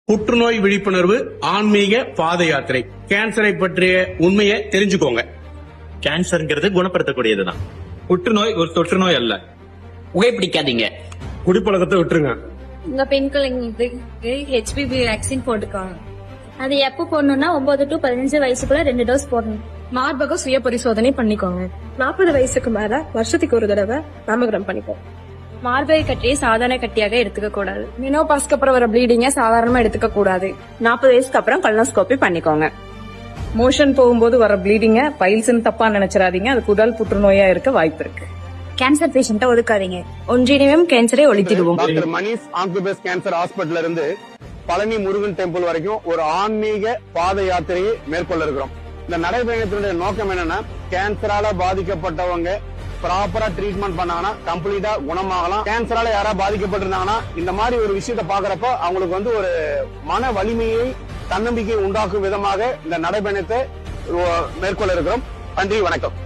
புற்றுநோய் விழிப்புணர்வு ஆன்மீக பாத யாத்திரை. கேன்சரை பற்றிய உண்மையை தெரிஞ்சுக்கோங்க. கேன்சர்ங்கிறது குணப்படுத்தக்கூடியதுதான். புற்றுநோய் ஒரு தொற்று நோய் அல்ல. புகைப்பிடிக்காதீங்க. குடிப்பழக்கத்தை விட்டுருங்க. உங்க பெண் குழந்தைங்களுக்கு HPV வேக்சின் போட்டுக்காங்க. அது எப்ப போடணும்னா 9 to 15 வயசுக்குள்ள 2 டோஸ் போடணும். மார்பக சுய பரிசோதனை பண்ணிக்கோங்க. 40 வயசுக்கு மேல வருஷத்துக்கு ஒரு தடவை மேமோகிராம் பண்ணிப்போம். மார்பக கட்டியை சாதாரண கட்டியாக எடுத்துக்க கூடாது. மெனோபாஸ்க்கு அப்புறம் வர ப்ளீடிங்க சாதாரணமா எடுத்துக்க கூடாது. 40 வயசுக்கு அப்புறம் கலனோஸ்கோபி பண்ணிக்கோங்க. மோஷன் போகும்போது வர ப்ளீடிங்க பைல்ஸ்னு தப்பா நினைச்சிடாதீங்க. அது குடல் புற்றுநோயா இருக்க வாய்ப்பு இருக்கு. கேன்சர் பேஷண்ட்டை ஒதுக்காதீங்க. ஒன்றிணையும் கேன்சரை ஒழித்திடுவோம். டாக்டர் மணிஷ் ஆங்கியோபேஸ் கேன்சர் ஹாஸ்பிட்டல்ல இருந்து பழனி முருகன் டெம்பிள் வரைக்கும் ஒரு ஆன்மீக பாத யாத்திரையை மேற்கொள்ள இருக்கிறோம். இந்த நடைபயணத்தினுடைய நோக்கம் என்னன்னா, கேன்சரால பாதிக்கப்பட்டவங்க ப்ராப்பரா ட்ரீட்மெண்ட் பண்ணாங்கன்னா கம்ப்ளீட்டா குணமாகலாம். கேன்சரால யாராவது பாதிக்கப்பட்டிருந்தாங்கன்னா இந்த மாதிரி ஒரு விஷயத்த பாக்குறப்ப அவங்களுக்கு ஒரு மன வலிமையை தன்னம்பிக்கை உண்டாக்கும் விதமாக இந்த நடைபயணத்தை மேற்கொள்ள இருக்கிறோம். நன்றி, வணக்கம்.